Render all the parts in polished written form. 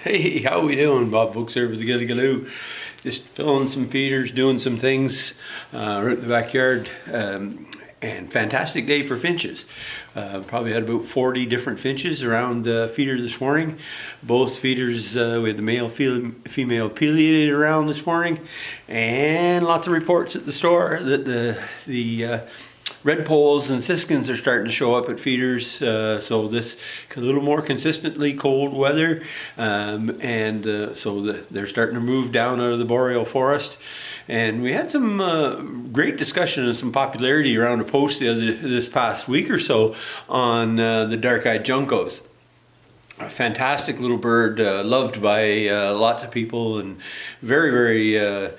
Hey, how we doing? Bob Book Service, the Gilly Galoo. Just filling some feeders, doing some things right in the backyard. And fantastic day for finches. Probably had about 40 different finches around the feeder this morning. Both feeders, we had the male female pileated around this morning, and lots of reports at the store that the red poles and siskins are starting to show up at feeders, so this a little more consistently cold weather, so they're starting to move down out of the boreal forest. And we had some great discussion and some popularity around a post this past week or so on the dark-eyed Juncos. A fantastic little bird, loved by lots of people, and very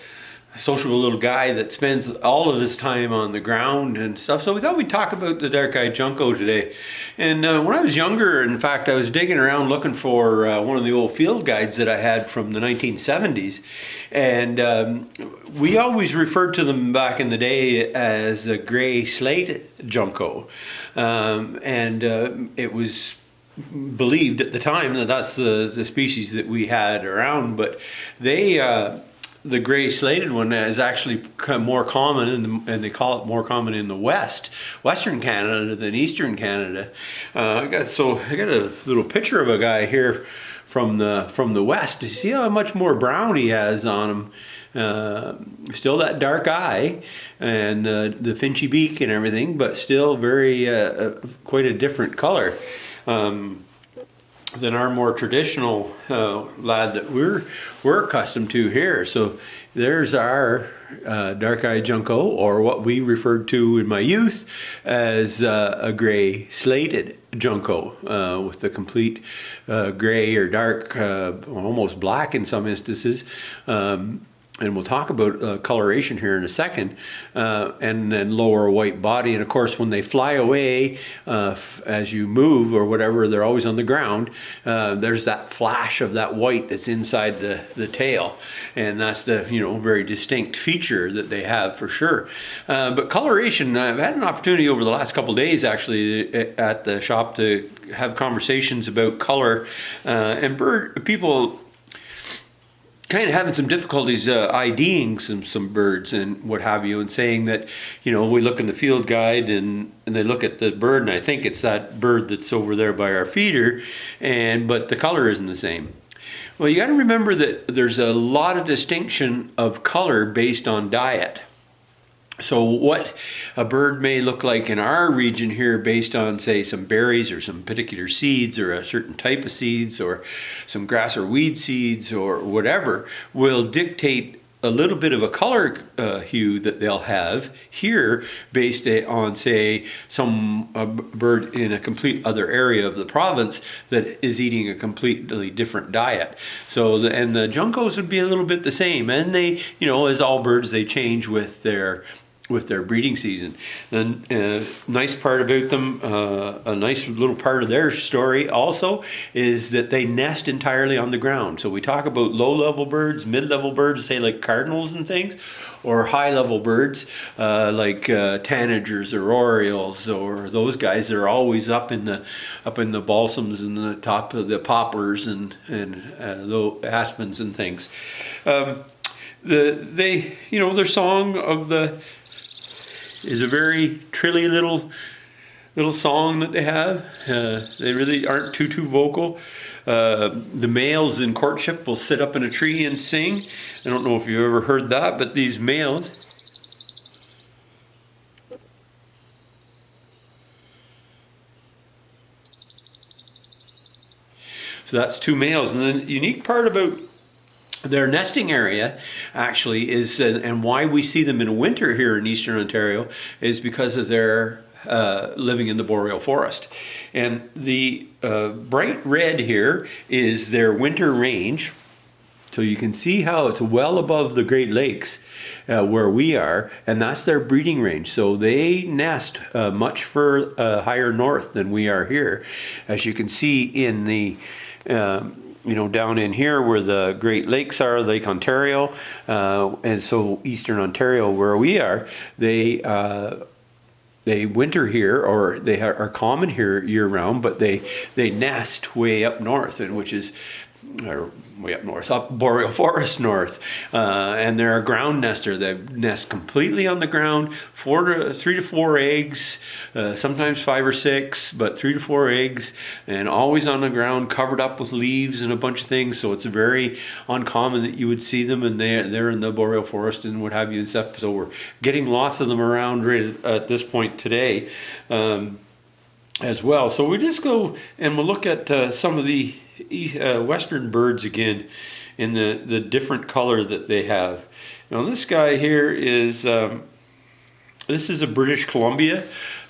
sociable little guy that spends all of his time on the ground and stuff. So we thought we'd talk about the dark-eyed Junco today. And when I was younger, in fact, I was digging around looking for one of the old field guides that I had from the 1970s. And we always referred to them back in the day as the gray slate Junco. It was believed at the time that that's the species that we had around, but the gray slated one is actually more common, and they call it more common in the Western Canada than Eastern Canada. I got a little picture of a guy here from the West. You see how much more brown he has on him. Still that dark eye and the finchy beak and everything, but still very quite a different color than our more traditional lad that we're accustomed to here. So there's our dark-eyed Junco, or what we referred to in my youth as a gray slated Junco, with the complete gray or dark, almost black in some instances. And we'll talk about coloration here in a second, and then lower white body. And of course, when they fly away, as you move or whatever, they're always on the ground. There's that flash of that white that's inside the tail, and that's the very distinct feature that they have for sure. But coloration, I've had an opportunity over the last couple of days actually at the shop to have conversations about color, and people kind of having some difficulties IDing some birds and what have you, and saying that we look in the field guide and they look at the bird, and I think it's that bird that's over there by our feeder, but the color isn't the same. Well, you got to remember that there's a lot of distinction of color based on diet. So what a bird may look like in our region here based on, say, some berries or some particular seeds or a certain type of seeds or some grass or weed seeds or whatever will dictate a little bit of a color hue that they'll have here based on, say, some bird in a complete other area of the province that is eating a completely different diet. So, the Juncos would be a little bit the same. And they, as all birds, they change with their breeding season. And nice part about them, a nice little part of their story also, is that they nest entirely on the ground. So we talk about low-level birds, mid-level birds, say like cardinals and things, or high-level birds like tanagers or orioles, or those guys that are always up in the balsams and the top of the poplars and the aspens and things. Their song of the is a very trilly little song that they have. They really aren't too vocal. The males in courtship will sit up in a tree and sing. I don't know if you've ever heard that, but these males. So that's two males. And the unique part about their nesting area actually is, and why we see them in winter here in Eastern Ontario, is because of their living in the boreal forest. And the bright red here is their winter range. So you can see how it's well above the Great Lakes where we are, and that's their breeding range. So they nest much higher north than we are here. As you can see in the down in here where the Great Lakes are, Lake Ontario, and so Eastern Ontario where we are, they winter here, or they are common here year round, but they nest way up north, and which is or way up north, up boreal forest north, and they're a ground nester. They nest completely on the ground, 3 to 4 eggs, sometimes 5 or 6, but 3 to 4 eggs, and always on the ground, covered up with leaves and a bunch of things. So it's very uncommon that you would see them, and they're in the boreal forest and what have you and stuff. So we're getting lots of them around right at this point today. As well. So we just go and we'll look at some of the western birds again in the different color that they have. Now this guy here is this is a British Columbia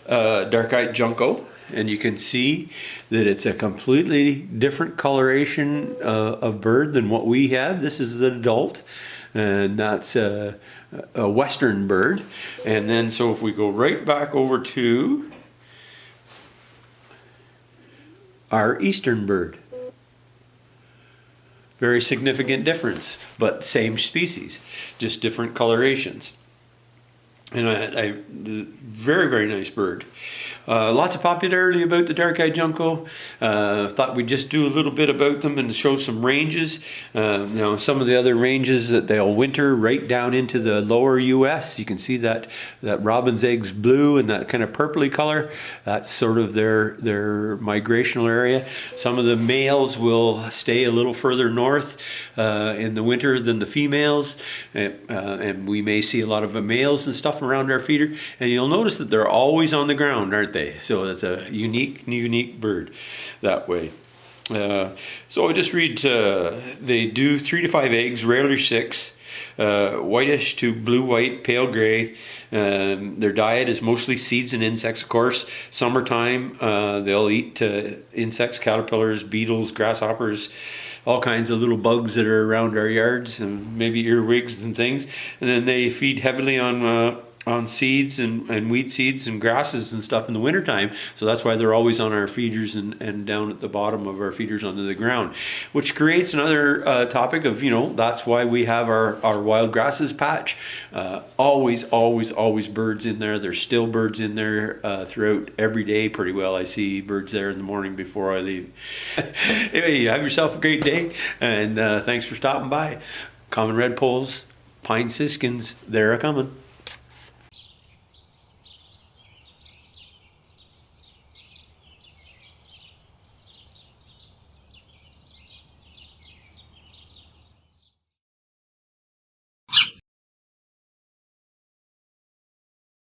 dark-eyed Junco, and you can see that it's a completely different coloration of bird than what we have. This is an adult, and that's a western bird. And then so if we go right back over to our eastern bird. Very significant difference, but same species, just different colorations. And very, very nice bird. Lots of popularity about the dark-eyed Junco. Thought we'd just do a little bit about them and show some ranges. Some of the other ranges that they'll winter right down into the lower U.S. You can see that robin's eggs blue and that kind of purpley color. That's sort of their migrational area. Some of the males will stay a little further north in the winter than the females, and we may see a lot of the males and stuff around our feeder. And you'll notice that they're always on the ground, aren't they? So it's a unique bird that way. So I just read they do 3 to 5 eggs, rarely 6, whitish to blue-white, pale gray. Their diet is mostly seeds and insects, of course. Summertime, they'll eat insects, caterpillars, beetles, grasshoppers, all kinds of little bugs that are around our yards, and maybe earwigs and things. And then they feed heavily on seeds and weed seeds and grasses and stuff in the wintertime. So that's why they're always on our feeders and down at the bottom of our feeders under the ground, which creates another topic of, that's why we have our wild grasses patch. Always birds in there. There's still birds in there throughout every day pretty well. I see birds there in the morning before I leave. Anyway, have yourself a great day, and thanks for stopping by. Common redpolls, pine siskins, they're a-coming.